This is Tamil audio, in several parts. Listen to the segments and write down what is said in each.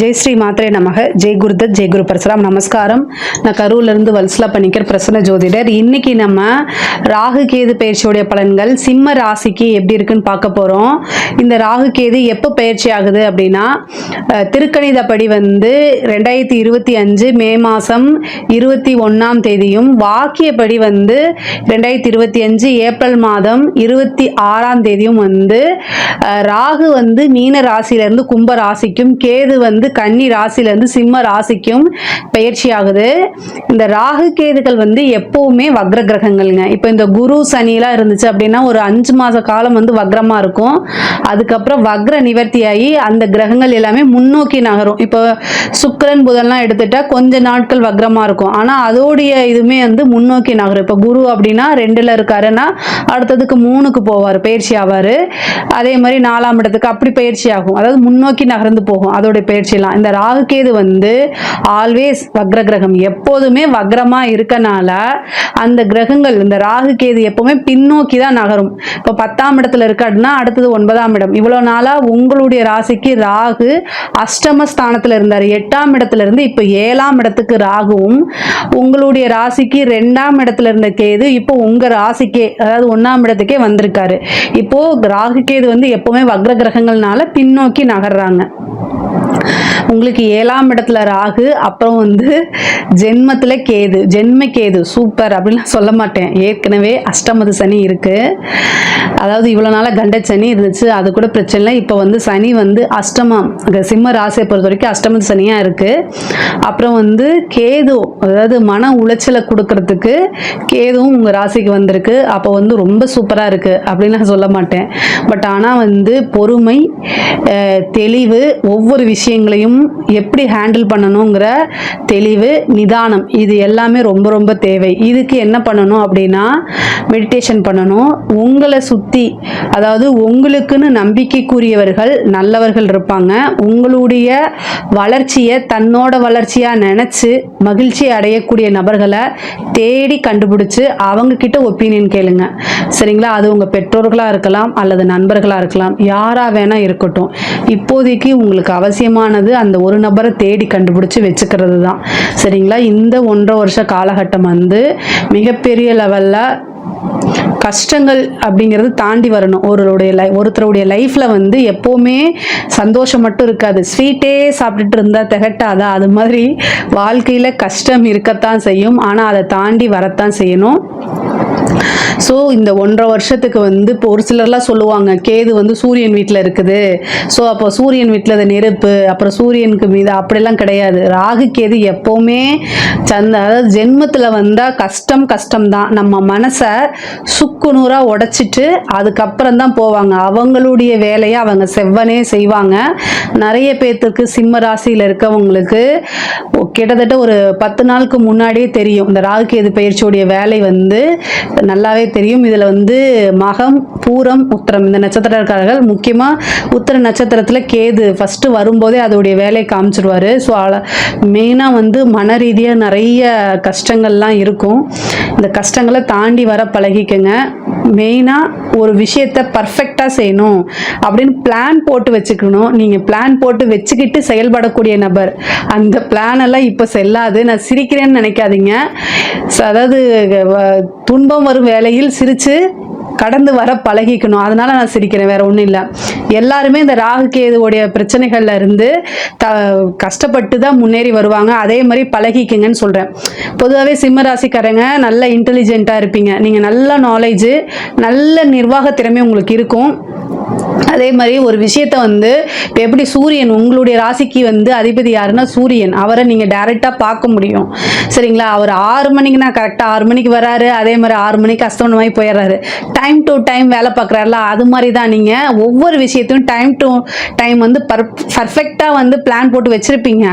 ஜெய் ஸ்ரீ மாத்ரே நமக. ஜெய் குருதத், ஜெய் குரு பரசுராம். நமஸ்காரம். நான் கரூர்லேருந்து வல்சலா பண்ணிக்கிற பிரசன்ன ஜோதிடர். இன்னைக்கு நம்ம ராகு கேது பயிற்சியோடைய பலன்கள் சிம்ம ராசிக்கு எப்படி இருக்குன்னு பார்க்க போகிறோம். இந்த ராகு கேது எப்போ பயிற்சி ஆகுது அப்படின்னா, திருக்கணிதப்படி 2025 மே மாதம் 21ஆம் தேதியும், வாக்கியப்படி 2025 ஏப்ரல் மாதம் 26ஆம் தேதியும் ராகு மீன ராசியிலிருந்து கும்ப ராசிக்கும், கேது கன்னி ராசியிலிருந்து சிம்ம ராசிக்கும் பயிற்சி ஆகுது. இந்த ராகு கேதுகள் எப்பவுமே வக்ர கிரகங்கள்ங்க. இப்போ இந்த குரு சனிலாம் இருந்துச்சு அப்படின்னா ஒரு 5 மாத காலம் வக்ரமா இருக்கும். அதுக்கப்புறம் வக்ர நிவர்த்தியாகி அந்த கிரகங்கள் எல்லாமே முன்னோக்கி நகரும். இப்போ சுக்கிரன் புதன்லாம் எடுத்துட்டா கொஞ்ச நாட்கள் வக்ரமா இருக்கும், ஆனா அதோடைய இதுமே முன்னோக்கி நகரும். இப்போ குரு அப்படின்னா 2ல் இருக்காருன்னா அடுத்ததுக்கு 3க்கு போவார், பயிற்சி ஆவார். அதே மாதிரி 4ஆம் இடத்துக்கு அப்படி பயிற்சி ஆகும், அதாவது முன்னோக்கி நகர்ந்து போகும் அதோடைய பயிற்சியெல்லாம். இந்த ராகு கேது ஆல்வேஸ் வக்ர கிரகம், எப்போதுமே வக்ரமா இருக்கனால அந்த கிரகங்கள் இந்த ராகு கேது எப்பவுமே பின்னோக்கி தான் நகரும். இப்போ 10ஆம் இடத்துல இருக்காருன்னா அடுத்தது 9ஆம் இடம். இவ்வளவு நாளா உங்களுடைய ராசிக்கு ராகு அஷ்டம ஸ்தானத்துல இருந்தார். 8ஆம் இடத்துல இருந்து இப்போ 7ஆம் இடத்துக்கு ராகுவும், உங்களுடைய ராசிக்கு 2ஆம் இடத்துல இருந்த கேது இப்போ உங்க ராசிக்கே, அதாவது 1ஆம் இடத்துக்கே வந்திருக்காரு. இப்போ ராகு கேது எப்பவுமே வக்ர கிரகங்கள்னால பின்னோக்கி நகர்றாங்க. உங்களுக்கு 7ஆம் இடத்துல ராகு, அப்புறம் ஜென்மத்துல கேது, ஜென்ம கேது சூப்பர் அப்படின்லாம் சொல்ல மாட்டேன். ஏற்கனவே அஷ்டமது சனி இருக்கு, அதாவது இவ்வளவு நாள கண்ட சனி இருந்துச்சு, அது கூட பிரச்சனை இல்லை. இப்போ சனி அஷ்டமம், சிம்ம ராசியை பொறுத்த வரைக்கும் அஷ்டமது சனியா இருக்கு. அப்புறம் கேது, அதாவது மன உளைச்சலை கொடுக்கறதுக்கு கேதுவும் உங்க ராசிக்கு வந்திருக்கு. அப்போ ரொம்ப சூப்பரா இருக்கு அப்படின்னு சொல்ல மாட்டேன். பட் ஆனா பொறுமை, தெளிவு, ஒவ்வொரு விஷயங்களையும் எப்படி ஹேண்டில் பண்ணணுங்கிற தெளிவு, நிதானம், இது எல்லாமே ரொம்ப ரொம்ப தேவை. இதுக்கு என்ன பண்ணணும் அப்படின்னா மெடிடேஷன் பண்ணணும். உங்களை சுற்றி, அதாவது உங்களுக்குன்னு நம்பிக்கைக்குரியவர்கள் நல்லவர்கள் இருப்பாங்க. உங்களுடைய வளர்ச்சியை தன்னோட வளர்ச்சியாக நினச்சி மகிழ்ச்சி அடையக்கூடிய நபர்களை தேடி கண்டுபிடிச்சு அவங்க கிட்ட ஒப்பீனியன் கேளுங்க, சரிங்களா? அது உங்கள் பெற்றோர்களாக இருக்கலாம் அல்லது நண்பர்களாக இருக்கலாம், யாராக வேணா இருக்கட்டும். இப்போதைக்கு உங்களுக்கு அவசியமானது அந்த ஒரு நபரை தேடி கண்டுபிடிச்சு வச்சுக்கிறது தான், சரிங்களா? இந்த 1.5 வருஷ காலகட்டம் மிகப்பெரிய லெவல்ல கஷ்டங்கள் அப்படிங்கிறது தாண்டி வரணும். ஒருத்தருடைய லைஃப்ல எப்பவுமே சந்தோஷம் மட்டும் இருக்காது. ஸ்வீட்டே சாப்பிட்டுட்டு இருந்தா திகட்டாதா, அது மாதிரி வாழ்க்கையில கஷ்டம் இருக்கத்தான் செய்யும், ஆனா அதை தாண்டி வரத்தான் செய்யணும். ஸோ இந்த 1.5 வருஷத்துக்கு இப்போ ஒரு சிலர்லாம் சொல்லுவாங்க கேது சூரியன் வீட்டில் இருக்குது, ஸோ அப்போ சூரியன் வீட்டில் அது நெருப்பு, அப்புறம் சூரியனுக்கு மீது, அப்படிலாம் கிடையாது. ராகு கேது எப்போவுமே அதாவது ஜென்மத்தில் வந்தால் கஷ்டம் தான். நம்ம மனசை சுக்குநூறாக உடைச்சிட்டு அதுக்கப்புறம் தான் போவாங்க. அவங்களுடைய வேலையை அவங்க செவ்வனே செய்வாங்க. நிறைய பேர்த்துக்கு சிம்ம ராசியில் இருக்கவங்களுக்கு கிட்டத்தட்ட ஒரு 10 நாளுக்கு முன்னாடியே தெரியும் இந்த ராகு கேது பயிற்சியோடைய வேலை நல்லாவே தெரியும். இதில் மகம், பூரம், உத்திரம் இந்த நட்சத்திரக்காரர்கள், முக்கியமாக உத்திர நட்சத்திரத்தில் கேது ஃபஸ்ட்டு வரும்போதே அதோடைய வேலையை காமிச்சிருவார். ஸோ மெயினாக மன ரீதியாக நிறைய கஷ்டங்கள்லாம் இருக்கும். இந்த கஷ்டங்களை தாண்டி வர பழகிக்கங்க. மெயினாக ஒரு விஷயத்தை பர்ஃபெக்டாக செய்யணும் அப்படின்னு பிளான் போட்டு வச்சுக்கணும். நீங்கள் பிளான் போட்டு வச்சுக்கிட்டு செயல்படக்கூடிய நபர். அந்த பிளான் எல்லாம் இப்போ செல்லாது. நான் சிரிக்கிறேன்னு நினைக்காதீங்க. அதாவது துன்பம் வரும் வேளையில் சிரித்து கடந்து வர பழகிக்கணும். அதனால நான் சிரிக்கிறேன், வேற ஒன்றும் இல்லை. எல்லாருமே இந்த ராகு கேதுவோடைய பிரச்சனைகள்ல இருந்து கஷ்டப்பட்டு தான் முன்னேறி வருவாங்க. அதே மாதிரி பழகிக்குங்கன்னு சொல்றேன். பொதுவாகவே சிம்ம ராசிக்காரங்க நல்ல இன்டெலிஜென்ட்டாக இருப்பீங்க. நீங்கள் நல்ல நாலேஜு, நல்ல நிர்வாக திறமை உங்களுக்கு இருக்கும். அதே மாதிரி ஒரு விஷயத்த இப்போ எப்படி சூரியன் உங்களுடைய ராசிக்கு அதிபதி யாருன்னா சூரியன், அவரை நீங்கள் டைரெக்டாக பார்க்க முடியும், சரிங்களா? அவர் 6 மணிக்குனா கரெக்டாக 6 மணிக்கு வராரு, அதே மாதிரி 6 மணிக்கு அஸ்தமனமாகி போயிடுறாரு. டைம் டு டைம் வேலை பார்க்குறாருல, அது மாதிரி தான் நீங்கள் ஒவ்வொரு விஷயத்தையும் டைம் டு டைம் பர்ஃபெக்டாக பிளான் போட்டு வச்சுருப்பீங்க.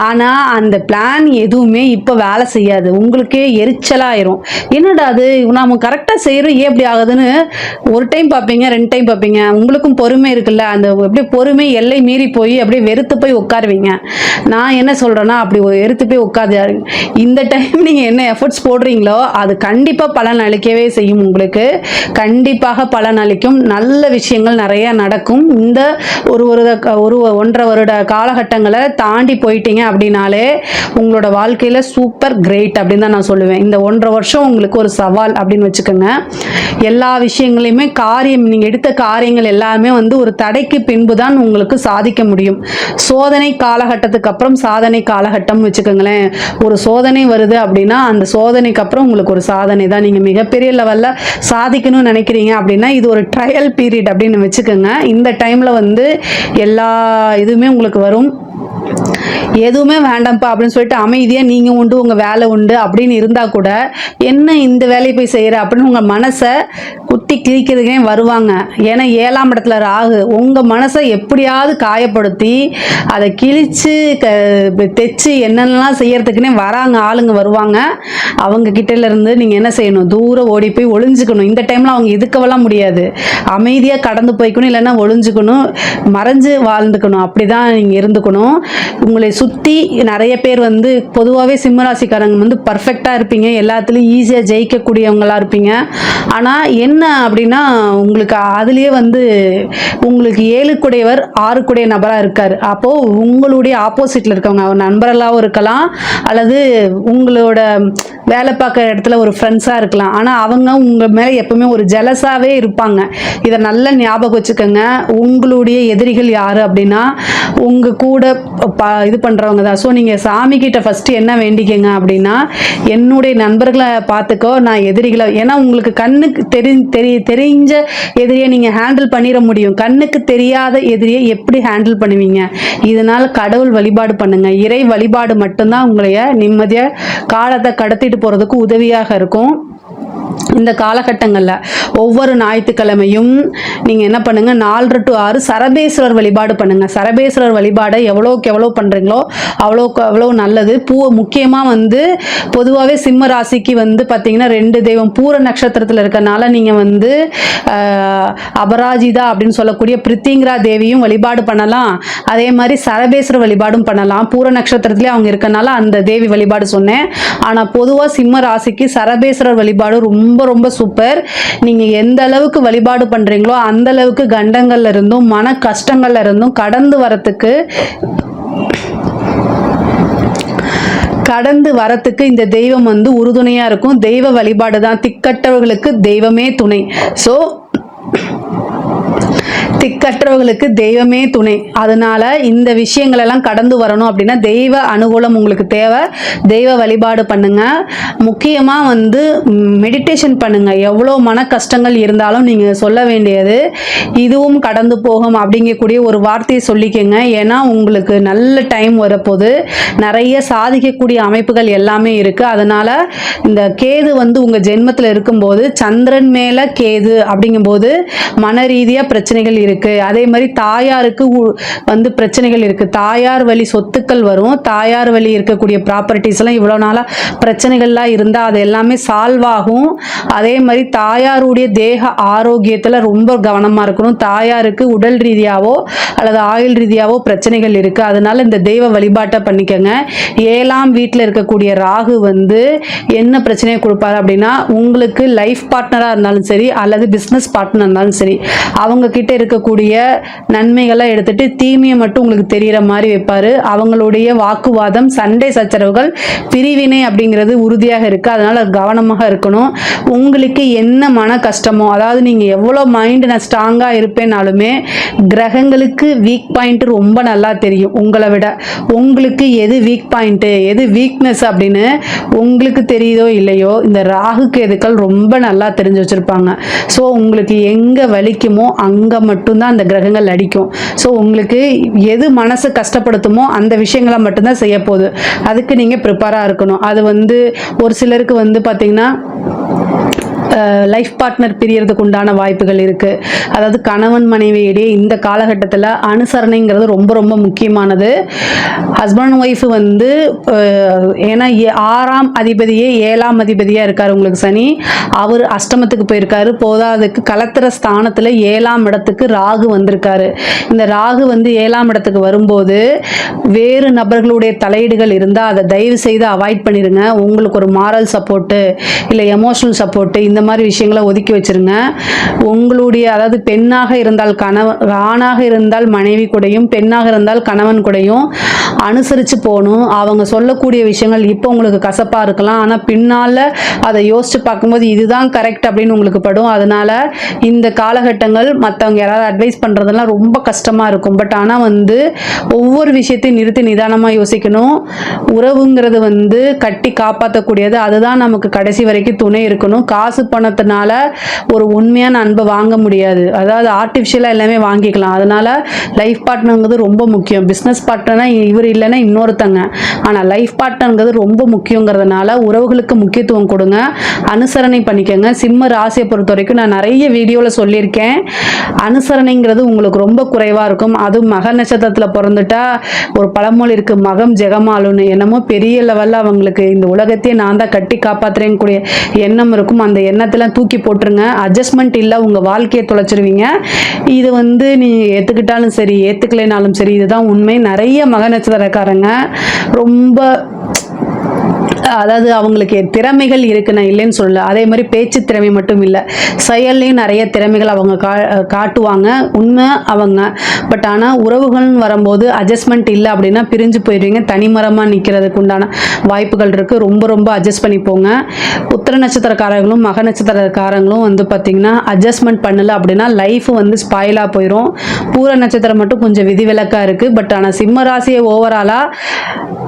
ஆனால் அந்த பிளான் எதுவுமே இப்போ வேலை செய்யாது. உங்களுக்கே எரிச்சலாயிரும். என்னடா அது நம்ம கரெக்டாக செய்கிறோம், ஏன் எப்படி ஆகுதுன்னு ஒரு டைம் பார்ப்பீங்க, 2 டைம் பார்ப்பீங்க, உங்களுக்கும் பொறுமை இருக்குல்ல, அந்த அப்படியே பொறுமை எல்லை மீறி போய் அப்படியே வெறுத்து போய் உட்காருவீங்க. நான் என்ன சொல்கிறேன்னா, அப்படி வெறுத்து போய் உட்காது. இந்த டைம் நீங்கள் என்ன எஃபர்ட்ஸ் போடுறீங்களோ அது கண்டிப்பாக பலன் அளிக்கவே செய்யும். உங்களுக்கு கண்டிப்பாக பலன் அளிக்கும். நல்ல விஷயங்கள் நிறைய நடக்கும். இந்த ஒரு 1.5 வருட காலகட்டங்களை தாண்டி போயிட்டீங்க அப்படின்னாலே உங்களோட வாழ்க்கையில் சூப்பர் கிரேட் அப்படின்னு தான் நான் சொல்லுவேன். இந்த 1.5 வருஷம் உங்களுக்கு ஒரு சவால் அப்படின்னு வச்சுக்கோங்க. எல்லா விஷயங்களையுமே நீங்கள் எடுத்த காரியங்கள் எல்லாமே வந்து ஒரு தடைக்கு பின்பு தான் உங்களுக்கு சாதிக்க முடியும். சோதனை காலகட்டத்துக்கு அப்புறம் சாதனை காலகட்டம் வச்சுக்கோங்களேன். ஒரு சோதனை வருது அப்படின்னா அந்த சோதனைக்கு அப்புறம் உங்களுக்கு ஒரு சாதனை தான். நீங்கள் மிகப்பெரிய லெவலில் சாதிக்கணும்னு நினைக்கிறீங்க அப்படின்னா இது ஒரு ட்ரையல் பீரியட் அப்படின்னு வச்சுக்கோங்க. இந்த டைமில் வந்து எல்லா இதுவுமே உங்களுக்கு வரும். எதுவுமே வேண்டாம்ப்பா அப்படின்னு சொல்லிட்டு அமைதியாக நீங்கள் உண்டு உங்கள் வேலை உண்டு அப்படின்னு இருந்தால் கூட என்ன இந்த வேலையை போய் செய்கிற அப்படின்னு உங்கள் மனசை குத்தி கிழிக்கிறதுக்கே வருவாங்க. ஏன்னா 7ஆம் இடத்துல ராகு உங்கள் மனசை எப்படியாவது காயப்படுத்தி அதை கிழித்து தைச்சு என்னென்னலாம் செய்யறதுக்குன்னே ஆளுங்க வருவாங்க. அவங்க கிட்டேருந்து நீங்கள் என்ன செய்யணும், தூரம் ஓடி போய் ஒளிஞ்சுக்கணும். இந்த டைமில் அவங்க எதுக்கவெல்லாம் முடியாது, அமைதியாக கடந்து போய்க்கணும், இல்லைன்னா ஒளிஞ்சுக்கணும், மறைஞ்சு வாழ்ந்துக்கணும். அப்படி தான் நீங்கள் இருந்துக்கணும். உங்களை சுற்றி நிறைய பேர் வந்து பொதுவாகவே சிம்மராசிக்காரங்க வந்து பர்ஃபெக்டாக இருப்பீங்க, எல்லாத்துலேயும் ஈஸியாக ஜெயிக்கக்கூடியவங்களாக இருப்பீங்க. ஆனால் என்ன அப்படின்னா உங்களுக்கு அதுலேயே வந்து உங்களுக்கு 7 6 நபராக இருக்கார். அப்போது உங்களுடைய ஆப்போசிட்டில் இருக்கவங்க ஒரு நண்பர்களாகவும் இருக்கலாம், அல்லது உங்களோட வேலை பார்க்குற இடத்துல ஒரு ஃப்ரெண்ட்ஸாக இருக்கலாம். ஆனால் அவங்க உங்கள் மேலே எப்பவுமே ஒரு ஜெலஸாகவே இருப்பாங்க. இதை நல்லா ஞாபகம் வச்சுக்கோங்க. உங்களுடைய எதிரிகள் யார் அப்படின்னா உங்கள் கூட இது பண்ணுறவங்க தான். ஸோ நீங்கள் சாமிக்கிட்ட ஃபஸ்ட்டு என்ன வேண்டிக்கங்க அப்படின்னா, என்னுடைய நண்பர்களை பார்த்துக்கோ, நான் எதிரிகளை, ஏன்னா உங்களுக்கு கண்ணுக்கு தெரிஞ்ச எதிரியை நீங்கள் ஹேண்டில் பண்ணிட முடியும். கண்ணுக்கு தெரியாத எதிரியை எப்படி ஹேண்டில் பண்ணுவீங்க? இதனால் கடவுள் வழிபாடு பண்ணுங்க. இறை வழிபாடு மட்டும்தான் உங்களைய நிம்மதியாக காலத்தை கடத்திட்டு போகிறதுக்கு உதவியாக இருக்கும். இந்த காலகட்டங்களில் ஒவ்வொரு ஞாயிற்றுக்கிழமையும் நீங்கள் என்ன பண்ணுங்கள், 4 to 6 சரபேஸ்வரர் வழிபாடு பண்ணுங்கள். சரபேஸ்வரர் வழிபாடை எவ்வளோக்கு எவ்வளோ பண்ணுறீங்களோ அவ்வளோக்கு அவ்வளோ நல்லது. முக்கியமாக வந்து பொதுவாகவே சிம்ம ராசிக்கு வந்து பார்த்திங்கன்னா 2 தெய்வம் பூர நட்சத்திரத்தில் இருக்கனால நீங்கள் வந்து அபராஜிதா அப்படின்னு சொல்லக்கூடிய பிரித்திங்கிரா தேவியும் வழிபாடு பண்ணலாம். அதே மாதிரி சரபேஸ்வரர் வழிபாடும் பண்ணலாம். பூர நட்சத்திரத்துலேயே அவங்க இருக்கனால அந்த தேவி வழிபாடு சொன்னேன். ஆனால் பொதுவாக சிம்ம ராசிக்கு சரபேஸ்வரர் வழிபாடு ரொம்ப ரொம்ப சூப்பர். நீங்க எந்த அளவுக்கு வழிபாடு பண்றீங்களோ அந்த அளவுக்கு கண்டங்கள்ல இருந்தும் மன கஷ்டங்கள்ல இருந்தும் கடந்து வரத்துக்கு இந்த தெய்வம் வந்து உறுதுணையா இருக்கும். தெய்வ வழிபாடு தான். திக்கற்றவர்களுக்கு தெய்வமே துணை. ஸோ திக்கற்றவர்களுக்கு தெய்வமே துணை. அதனால இந்த விஷயங்கள் எல்லாம் கடந்து வரணும் அப்படின்னா தெய்வ அனுகூலம் உங்களுக்கு தேவை. தெய்வ வழிபாடு பண்ணுங்க. முக்கியமாக வந்து மெடிடேஷன் பண்ணுங்க. எவ்வளோ மன கஷ்டங்கள் இருந்தாலும் நீங்கள் சொல்ல வேண்டியது இதுவும் கடந்து போகும் அப்படிங்கக்கூடிய ஒரு வார்த்தையை சொல்லிக்கங்க. ஏன்னா உங்களுக்கு நல்ல டைம் வரப்போது, நிறைய சாதிக்கக்கூடிய அமைப்புகள் எல்லாமே இருக்கு. அதனால இந்த கேது வந்து உங்க ஜென்மத்தில் இருக்கும்போது சந்திரன் மேல கேது அப்படிங்கும்போது மன ரீதியாக பிரச்சனைகள் இருக்கு. அதே மாதிரி தாயாருக்கு வந்து பிரச்சனைகள் இருக்கு. தாயார் வழி சொத்துக்கள் வரும். தாயார் வழி இருக்கக்கூடிய ப்ராப்பர்ட்டிஸ் எல்லாம் இவ்வளோ நாளாக பிரச்சனைகள்லாம் இருந்தால் அது எல்லாமே சால்வ் ஆகும். அதே மாதிரி தாயாருடைய தேக ஆரோக்கியத்தில் ரொம்ப கவனமாக இருக்கணும். தாயாருக்கு உடல் ரீதியாவோ அல்லது ஆயுள் ரீதியாவோ பிரச்சனைகள் இருக்கு. அதனால இந்த தெய்வ வழிபாட்டை பண்ணிக்கங்க. 7ஆம் வீட்டில் இருக்கக்கூடிய ராகு வந்து என்ன பிரச்சனையை கொடுப்பாரு அப்படின்னா, உங்களுக்கு லைஃப் பார்ட்னராக இருந்தாலும் சரி அல்லது பிஸ்னஸ் பார்ட்னர் இருந்தாலும் சரி, அவங்க கிட்ட இருக்கக்கூடிய நன்மைகளை எடுத்துட்டு தீமையை மட்டும் உங்களுக்கு தெரிகிற மாதிரி வைப்பாரு. அவங்களுடைய வாக்குவாதம், சண்டை சச்சரவுகள், பிரிவினை அப்படிங்கிறது உறுதியாக இருக்கு. அதனால கவனமாக இருக்கணும். உங்களுக்கு என்ன மன கஷ்டமோ, அதாவது நீங்க எவ்வளோ மைண்ட் நான் ஸ்ட்ராங்காக இருப்பேனாலுமே கிரகங்களுக்கு வீக் பாயிண்ட் ரொம்ப நல்லா தெரியும். உங்களை விட உங்களுக்கு எது வீக் பாயிண்ட் எது வீக்னஸ் அப்படின்னு உங்களுக்கு தெரியுதோ இல்லையோ, இந்த ராகு கேதுக்கள் ரொம்ப நல்லா தெரிஞ்சு வச்சிருப்பாங்க. ஸோ உங்களுக்கு எங்க வலிக்குமோ அங்க மட்டும்தான் அந்த கிரகங்கள் அடிக்கும். ஸோ உங்களுக்கு எது மனசு கஷ்டப்படுத்துமோ அந்த விஷயங்களை மட்டும்தான் செய்ய போகுது. அதுக்கு நீங்க ப்ரிப்பேராக இருக்கணும். அது வந்து ஒரு சிலருக்கு வந்து பார்த்தீங்கன்னா லைஃப் பார்ட்னர் பிரியறதுக்கு உண்டான வாய்ப்புகள் இருக்குது. அதாவது கணவன் மனைவியிடையே இந்த காலகட்டத்தில் அனுசரணைங்கிறது ரொம்ப ரொம்ப முக்கியமானது. ஹஸ்பண்ட் ஒய்ஃப் வந்து ஏன்னா 6ஆம் அதிபதியே 7ஆம் அதிபதியாக இருக்கார் உங்களுக்கு சனி. அவர் அஷ்டமத்துக்கு போயிருக்காரு. போதாதுக்கு கலத்திர ஸ்தானத்தில் 7ஆம் இடத்துக்கு ராகு வந்திருக்காரு. இந்த ராகு வந்து 7ஆம் இடத்துக்கு வரும்போது வேறு நபர்களுடைய தலையீடுகள் இருந்தால் அதை தயவு செய்து அவாய்ட் பண்ணிடுங்க. உங்களுக்கு ஒரு மாரல் சப்போர்ட்டு இல்லை எமோஷனல் சப்போர்ட்டு இந்த மாதிரி விஷயங்களை ஒதுக்கி வச்சிருங்க. உங்களுடைய அதாவது பெண்ணாக இருந்தால் ஆணாக இருந்தால் மனைவி கூடயும் பெண்ணாக இருந்தால் கணவன் கூடயும் அனுசரித்து போகணும். அவங்க சொல்லக்கூடிய விஷயங்கள் இப்போ உங்களுக்கு கசப்பாக இருக்கலாம், ஆனால் பின்னால் அதை யோசித்து பார்க்கும்போது இதுதான் கரெக்ட் அப்படின்னு உங்களுக்கு படும். அதனால் இந்த காலகட்டங்கள் மற்றவங்க யாராவது அட்வைஸ் பண்ணுறதெல்லாம் ரொம்ப கஷ்டமாக இருக்கும். பட் ஆனால் வந்து ஒவ்வொரு விஷயத்தையும் நிறுத்தி நிதானமாக யோசிக்கணும். உறவுங்கிறது வந்து கட்டி காப்பாற்றக்கூடியது. அதுதான் நமக்கு கடைசி வரைக்கும் துணை இருக்கணும். காசு பணத்தினால ஒரு உண்மையான அன்பை வாங்க முடியாது. அதாவது ஆர்டிஃபிஷியலாக எல்லாமே வாங்கிக்கலாம். அதனால் லைஃப் பார்ட்னருங்கிறது ரொம்ப முக்கியம். பிஸ்னஸ் பார்ட்னர்னா இவர் இல்லைன்னா இன்னொருத்தங்க, ஆனால் லைஃப் பார்ட்னருங்கிறது ரொம்ப முக்கியங்கிறதுனால உறவுகளுக்கு முக்கியத்துவம் கொடுங்க, அனுசரணை பண்ணிக்கோங்க. சிம்ம ராசியை பொறுத்த வரைக்கும் நான் நிறைய வீடியோவில் சொல்லியிருக்கேன், அனுசரணைங்கிறது உங்களுக்கு ரொம்ப குறைவாக இருக்கும். அதுவும் மக நட்சத்திரத்தில் பிறந்துட்டா ஒரு பழமொழி இருக்குது, மகம் ஜெகமாலுன்னு. என்னமோ பெரிய லெவலில் அவங்களுக்கு இந்த உலகத்தையே நான் தான் கட்டி காப்பாற்றுறேன் கூடிய எண்ணம் இருக்கும். அந்த எண்ணத்தெல்லாம் தூக்கி போட்டுருங்க. அட்ஜஸ்ட்மெண்ட் இல்லை, உங்கள் வாழ்க்கையை தொலைச்சிருவீங்க. இது வந்து நீங்கள் ஏற்றுக்கிட்டாலும் சரி ஏற்றுக்கலைனாலும் சரி இதுதான் உண்மை. நிறைய மக நட்சத்திரக்காரங்க ரொம்ப அதாவது அவங்களுக்கு திறமைகள் இருக்கு, நான் இல்லைன்னு சொல்லல. அதே மாதிரி பேச்சு திறமை மட்டும் இல்லை, செயல்லையும் நிறைய திறமைகள் அவங்க காட்டுவாங்க, உண்மை அவங்க. பட் ஆனால் உறவுகள்னு வரும்போது அட்ஜஸ்ட்மெண்ட் இல்லை அப்படின்னா பிரிஞ்சு போயிடுவீங்க, தனிமரமாக நிற்கிறதுக்கு உண்டான வாய்ப்புகள் இருக்குது. ரொம்ப ரொம்ப அட்ஜஸ்ட் பண்ணி போங்க. உத்திர நட்சத்திரக்காரங்களும் மக நட்சத்திரக்காரங்களும் வந்து பார்த்திங்கன்னா அட்ஜஸ்ட்மெண்ட் பண்ணலை அப்படின்னா லைஃப் வந்து ஸ்பாயிலாக போயிடும். பூர நட்சத்திரம் மட்டும் கொஞ்சம் விதிவிலக்காக இருக்குது. பட் ஆனால் சிம்ம ராசியை ஓவராலாக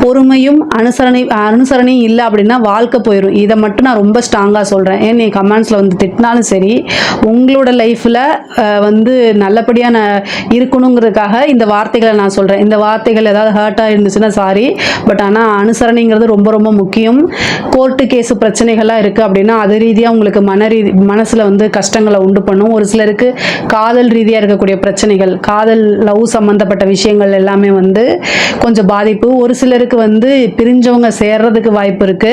பொறுமையும் அனுசரணையும் இல்லை அப்படின்னா வாழ்க்கை போயிடும். இதை மட்டும் நான் ரொம்ப ஸ்ட்ராங்காக சொல்கிறேன். ஏன் நீ கமெண்ட்ஸில் வந்து திட்டினாலும் சரி, உங்களோட லைஃப்பில் வந்து நல்லபடியாக இருக்கணுங்கிறதுக்காக இந்த வார்த்தைகளை நான் சொல்கிறேன். இந்த வார்த்தைகள் ஏதாவது ஹர்ட்டாக இருந்துச்சுன்னா சாரி. பட் ஆனால் அனுசரணைங்கிறது ரொம்ப ரொம்ப முக்கியம். கோர்ட்டு கேஸு பிரச்சனைகள்லாம் இருக்குது அப்படின்னா அது ரீதியாக உங்களுக்கு மனசில் வந்து கஷ்டங்களை உண்டு பண்ணும். ஒரு சிலருக்கு காதல் ரீதியாக இருக்கக்கூடிய பிரச்சனைகள், காதல் லவ் சம்மந்தப்பட்ட விஷயங்கள் எல்லாமே வந்து கொஞ்சம் பாதிப்பு. ஒரு சிலருக்கு வந்து பிரிஞ்சவங்க சேர்றதுக்கு வாய்ப்பு இருக்கு.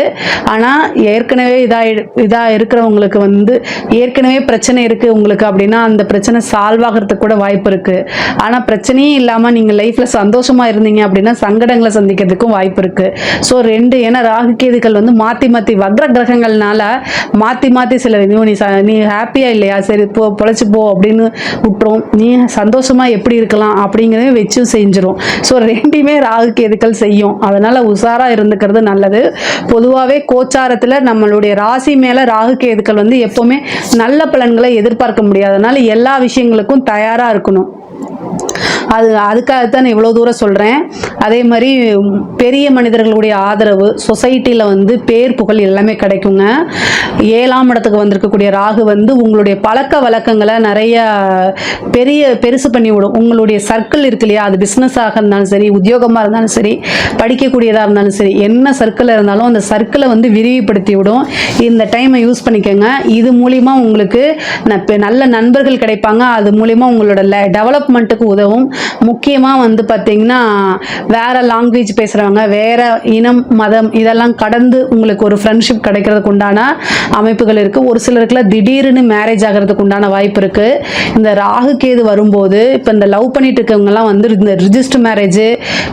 ஆனால் ஏற்கனவே இதா இருக்கிறவங்களுக்கு வந்து ஏற்கனவே பிரச்சனை இருக்கு உங்களுக்கு அப்படின்னா அந்த பிரச்சனை சால்வ் ஆகிறதுக்கு கூட வாய்ப்பு இருக்கு. ஆனால் பிரச்சனையே இல்லாமல் நீங்கள் லைஃப்பில் சந்தோஷமாக இருந்தீங்க அப்படின்னா சங்கடங்களை சந்திக்கிறதுக்கும் வாய்ப்பு இருக்கு. ஸோ ஏன்னா ராகு கேதுக்கள் வந்து மாற்றி மாற்றி வக்ர கிரகங்கள்னால மாற்றி சில நீ ஹாப்பியாக இல்லையா, சரி பொழைச்சி போ அப்படின்னு விட்டுரும். நீ சந்தோஷமாக எப்படி இருக்கலாம் அப்படிங்கிறத வச்சு செஞ்சிடும். ஸோ ரெண்டுமே ராகு கேதுக்கள் செய்யும். அதனால் உஷாராக இருந்துக்கிறது நல்லது. பொதுவாகவே கோச்சாரத்தில் நம்மளுடைய ராசி மேலே ராகு கேதுக்கள் வந்து எப்போவுமே நல்ல பலன்களை எதிர்பார்க்க முடியாதனால எல்லா விஷயங்களுக்கும் தயாராக இருக்கணும். அதுக்காகத்தான் இவ்வளோ தூரம் சொல்கிறேன். அதே மாதிரி பெரிய மனிதர்களுடைய ஆதரவு, சொசைட்டியில் வந்து பேர் புகழ் எல்லாமே கிடைக்குங்க. 7ஆம் இடத்துக்கு வந்திருக்கக்கூடிய ராகு வந்து உங்களுடைய பழக்க வழக்கங்களை நிறைய பெருசு பண்ணி விடும். உங்களுடைய சர்க்கிள் இருக்கு இல்லையா, அது பிஸ்னஸாக இருந்தாலும் சரி, உத்தியோகமாக இருந்தாலும் சரி, படிக்கக்கூடியதாக இருந்தாலும் சரி, என்ன சர்க்கிள் இருந்தாலும் அந்த சர்க்கிளை வந்து விரிவுபடுத்தி விடும். இந்த டைமை யூஸ் பண்ணிக்கோங்க. இது மூலிமா உங்களுக்கு நல்ல நண்பர்கள் கிடைப்பாங்க. அது மூலிமா உங்களோட டெவலப்மெண்ட்டுக்கு உதவும். முக்கியமாக வந்து பார்த்தீங்கன்னா வேறு லாங்குவேஜ் பேசுகிறவங்க, வேறு இனம் மதம் இதெல்லாம் கடந்து உங்களுக்கு ஒரு ஃப்ரெண்ட்ஷிப் கிடைக்கிறதுக்கு உண்டான அமைப்புகள் இருக்குது. ஒரு சிலருக்குலாம் திடீர்னு மேரேஜ் ஆகிறதுக்கு உண்டான வாய்ப்பு இருக்குது. இந்த ராகு கேது வரும்போது இப்போ இந்த லவ் பண்ணிட்டு இருக்கவங்கலாம் வந்து இந்த ரிஜிஸ்டர் மேரேஜ்,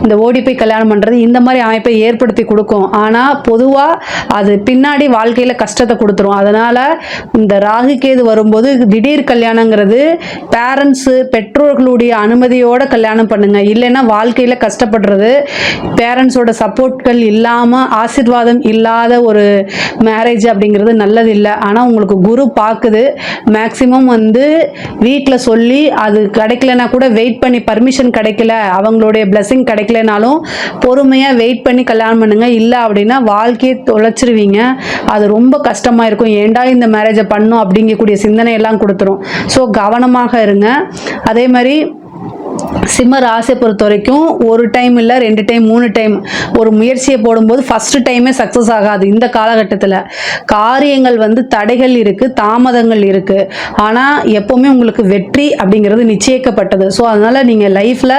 இந்த ஓடி போய் கல்யாணம் பண்ணுறது, இந்த மாதிரி அமைப்பை ஏற்படுத்தி கொடுக்கும். ஆனால் பொதுவாக அது பின்னாடி வாழ்க்கையில் கஷ்டத்தை கொடுத்துரும். அதனால் இந்த ராகு கேது வரும்போது திடீர் கல்யாணங்கிறது பெற்றோர்களுடைய அனுமதியோட கல்யாணம் பண்ணுங்க. இல்லைன்னா வாழ்க்கையில் கஷ்டப்படுறது, பேரண்ட்ஸோட சப்போர்ட்கள் இல்லாமல் ஆசீர்வாதம் இல்லாத ஒரு மேரேஜ் அப்படிங்கிறது நல்லது இல்லை. ஆனால் உங்களுக்கு குரு பார்க்குது. மேக்சிமம் வந்து வீட்டில் சொல்லி அது கிடைக்கலனா கூட வெயிட் பண்ணி, பர்மிஷன் கிடைக்கல, அவங்களுடைய பிளெஸிங் கிடைக்கலனாலும் பொறுமையாக வெயிட் பண்ணி கல்யாணம் பண்ணுங்க. இல்லை அப்படின்னா வாழ்க்கையை தொலைச்சிருவீங்க. அது ரொம்ப கஷ்டமாக இருக்கும். ஏண்டா இந்த மேரேஜை பண்ணும் அப்படிங்கக்கூடிய சிந்தனை எல்லாம் கொடுத்துரும். ஸோ கவனமாக இருங்க. அதே மாதிரி சிம்ம ராசியை பொறுத்த வரைக்கும் ஒரு டைம் இல்லை 2 டைம் 3 டைம் ஒரு முயற்சியை போடும்போது ஃபர்ஸ்ட் டைமே சக்ஸஸ் ஆகாது. இந்த காலகட்டத்தில் காரியங்கள் வந்து தடைகள் இருக்குது, தாமதங்கள் இருக்குது. ஆனால் எப்போவுமே உங்களுக்கு வெற்றி அப்படிங்கிறது நிச்சயிக்கப்பட்டது. ஸோ அதனால் நீங்கள் லைஃப்பில்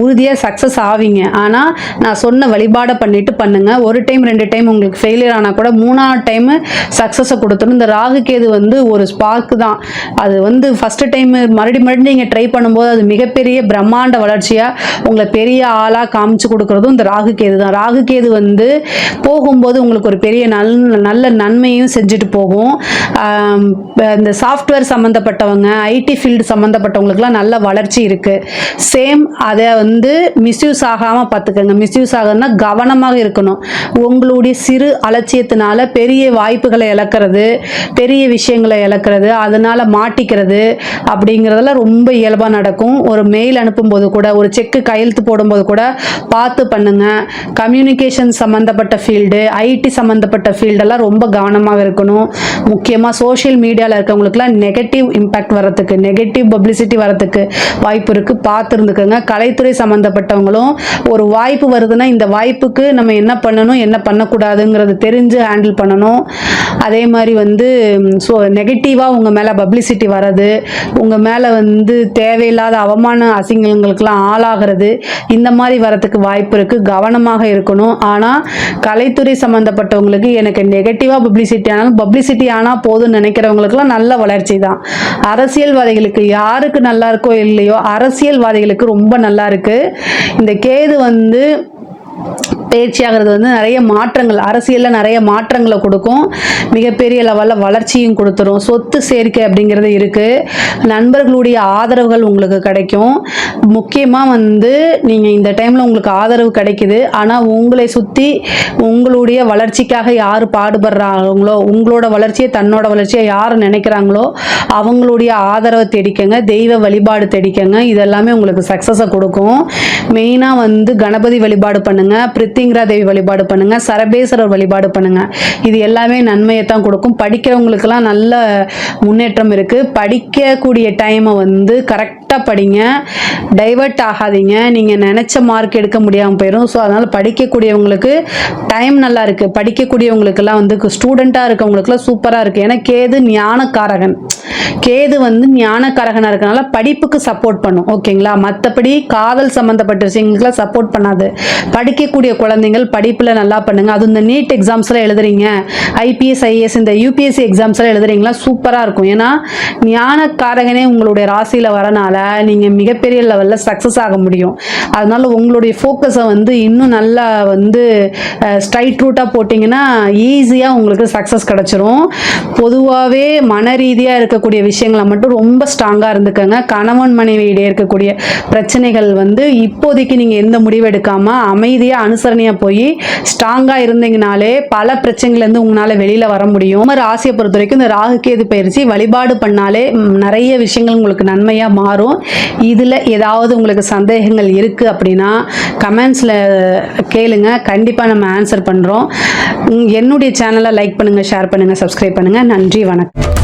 உறுதியாக சக்ஸஸ் ஆவீங்க. ஆனால் நான் சொன்ன வழிபாடை பண்ணிட்டு பண்ணுங்கள். ஒரு டைம் 2 டைம் உங்களுக்கு ஃபெயிலியர் ஆனால் கூட 3ஆவது டைம் சக்ஸஸை கொடுத்துடும். இந்த ராகு கேது வந்து ஒரு ஸ்பார்க்கு தான். அது வந்து ஃபஸ்ட்டு டைம் மறுபடியும் நீங்கள் ட்ரை பண்ணும்போது அது மிகப்பெரிய பிரம்மாண்ட வளர்ச்சியா உங்களை பெரிய ஆளா காமிச்சு கொடுக்கறதும் இந்த ராகு கேது தான். ராகு கேது வந்து போகும்போது உங்களுக்கு ஒரு பெரிய நல்ல நன்மையும் செஞ்சுட்டு போகும். இந்த சாஃப்ட்வேர் சம்மந்தப்பட்டவங்க, ஐடி ஃபீல்டு சம்மந்தப்பட்டவங்களுக்குலாம் நல்ல வளர்ச்சி இருக்கு. சேம் அதை வந்து மிஸ்யூஸ் ஆகாமல் பார்த்துக்கோங்க. மிஸ்யூஸ் ஆகுதுன்னா கவனமாக இருக்கணும். உங்களுடைய சிறு அலட்சியத்தினால பெரிய வாய்ப்புகளை இழக்கிறது, பெரிய விஷயங்களை இழக்கிறது, அதனால மாட்டிக்கிறது அப்படிங்கிறதெல்லாம் ரொம்ப இயல்பாக நடக்கும். ஒரு மெயில் அனுப்பும்போது கூட, ஒரு செக்கு கையெழுத்து போடும்போது கூட பார்த்து பண்ணுங்க. கம்யூனிகேஷன் சம்மந்தப்பட்ட ஃபீல்டு, ஐடி சம்மந்தப்பட்ட ஃபீல்டெல்லாம் ரொம்ப கவனமாக இருக்கணும். முக்கியமாக சோஷியல் மீடியாவில் இருக்கவங்களுக்குலாம் நெகட்டிவ் இம்பேக்ட் வரத்துக்கு, நெகட்டிவ் பப்ளிசிட்டி வரத்துக்கு வாய்ப்பு இருக்குது, பார்த்து இருந்துக்கோங்க. கலைத்துறை சம்மந்தப்பட்டவங்களும் ஒரு வாய்ப்பு வருதுன்னா இந்த வாய்ப்புக்கு நம்ம என்ன பண்ணணும் என்ன பண்ணக்கூடாதுங்கிறது தெரிஞ்சு ஹேண்டில் பண்ணணும். அதே மாதிரி வந்து ஸோ நெகட்டிவாக உங்கள் மேலே பப்ளிசிட்டி வர்றது, உங்கள் மேலே வந்து தேவையில்லாத அவமான அசிங்கங்களுக்கெல்லாம் ஆளாகிறது, இந்த மாதிரி வரத்துக்கு வாய்ப்பு இருக்குது. கவனமாக இருக்கணும். ஆனால் கலைத்துறை சம்மந்தப்பட்டவங்களுக்கு எனக்கு நெகட்டிவாக பப்ளிசிட்டி ஆனால் போதும்னு நினைக்கிறவங்களுக்குலாம் நல்ல வளர்ச்சி தான். அரசியல்வாதிகளுக்கு யாருக்கு நல்லா இருக்கோ இல்லையோ, அரசியல்வாதிகளுக்கு ரொம்ப நல்லா இருக்குது. இந்த கேது வந்து பயிற்சியாகிறது வந்து நிறைய மாற்றங்கள், அரசியலில் நிறைய மாற்றங்களை கொடுக்கும். மிகப்பெரிய லெவலில் வளர்ச்சியும் கொடுத்துரும். சொத்து சேர்க்கை அப்படிங்கிறது இருக்குது. நண்பர்களுடைய ஆதரவுகள் உங்களுக்கு கிடைக்கும். முக்கியமாக வந்து நீங்கள் இந்த டைமில் உங்களுக்கு ஆதரவு கிடைக்குது. ஆனால் உங்களை சுற்றி உங்களுடைய வளர்ச்சிக்காக யார் பாடுபடுறாங்களோ, உங்களோட வளர்ச்சியை தன்னோட வளர்ச்சியை யார் நினைக்கிறாங்களோ அவங்களுடைய ஆதரவை தேடிக்கங்க. தெய்வ வழிபாடு தேடிக்கங்க. இதெல்லாமே உங்களுக்கு சக்ஸஸை கொடுக்கும். மெயினாக வந்து கணபதி வழிபாடு பண்ணுங்க, பிரித்திங்கிரா தேவி வழிபாடு பண்ணுங்க, சரபேஸ்வரர் வழிபாடு பண்ணுங்க. இது எல்லாமே நன்மையை தான் கொடுக்கும். படிக்கிறவங்களுக்கெல்லாம் நல்ல முன்னேற்றம் இருக்கு. படிக்கக்கூடிய டைமை வந்து கரெக்டாக படிங்க, டைவர்ட் ஆகாதீங்க. நீங்கள் நினச்ச மார்க் எடுக்க முடியாமல் போயிடும். ஸோ அதனால் படிக்கக்கூடியவங்களுக்கு டைம் நல்லா இருக்குது. படிக்கக்கூடியவங்களுக்கெல்லாம் வந்து ஸ்டூடெண்ட்டாக இருக்கவங்களுக்குலாம் சூப்பராக இருக்குது. ஏன்னா கேது ஞானக்காரகன். கேது வந்து ஞானக்காரகனாக இருக்கனால படிப்புக்கு சப்போர்ட் பண்ணும். ஓகேங்களா? மற்றபடி காதல் சம்மந்தப்பட்ட விஷயங்களுக்குலாம் சப்போர்ட் பண்ணாது. படிக்கக்கூடிய குழந்தைகள் படிப்பில் நல்லா பண்ணுங்க. அது இந்த நீட் எக்ஸாம்ஸ்லாம் எழுதுறீங்க, ஐபிஎஸ் ஐஏஎஸ் இந்த யூபிஎஸ்சி எக்ஸாம்ஸ்லாம் எழுதுறீங்களா, சூப்பராக இருக்கும். ஏன்னா ஞானக்காரகனே உங்களுடைய ராசியில் வரனால நீங்கள் மிகப்பெரிய லெவலில் சக்ஸஸ் ஆக முடியும். அதனால உங்களுடைய ஃபோக்கஸை வந்து இன்னும் நல்லா வந்து ஸ்ட்ரைட் ரூட்டாக போட்டிங்கன்னா ஈஸியாக உங்களுக்கு சக்ஸஸ் கிடச்சிரும். பொதுவாகவே மன ரீதியாக இருக்கக்கூடிய விஷயங்களை மட்டும் ரொம்ப ஸ்ட்ராங்காக இருந்துக்கங்க. கணவன் மனைவியிடையே இருக்கக்கூடிய பிரச்சனைகள் வந்து இப்போதைக்கு நீங்கள் எந்த முடிவு எடுக்காமல் அமைதியாக அனுசரணையாக போய் ஸ்ட்ராங்காக இருந்தீங்கனாலே பல பிரச்சனைகள்லேருந்து உங்களால் வெளியில் வர முடியும். ராசியை பொறுத்த வரைக்கும் இந்த ராகு கேது பயிற்சி வழிபாடு பண்ணாலே நிறைய விஷயங்கள் உங்களுக்கு நன்மையாக மாறும். இதில் ஏதாவது உங்களுக்கு சந்தேகங்கள் இருக்குது அப்படின்னா கமெண்ட்ஸில் கேளுங்க, கண்டிப்பாக நம்ம ஆன்சர் பண்ணுறோம். என்னுடைய சேனலை லைக் பண்ணுங்கள், ஷேர் பண்ணுங்கள், சப்ஸ்கிரைப் பண்ணுங்கள். நன்றி, வணக்கம்.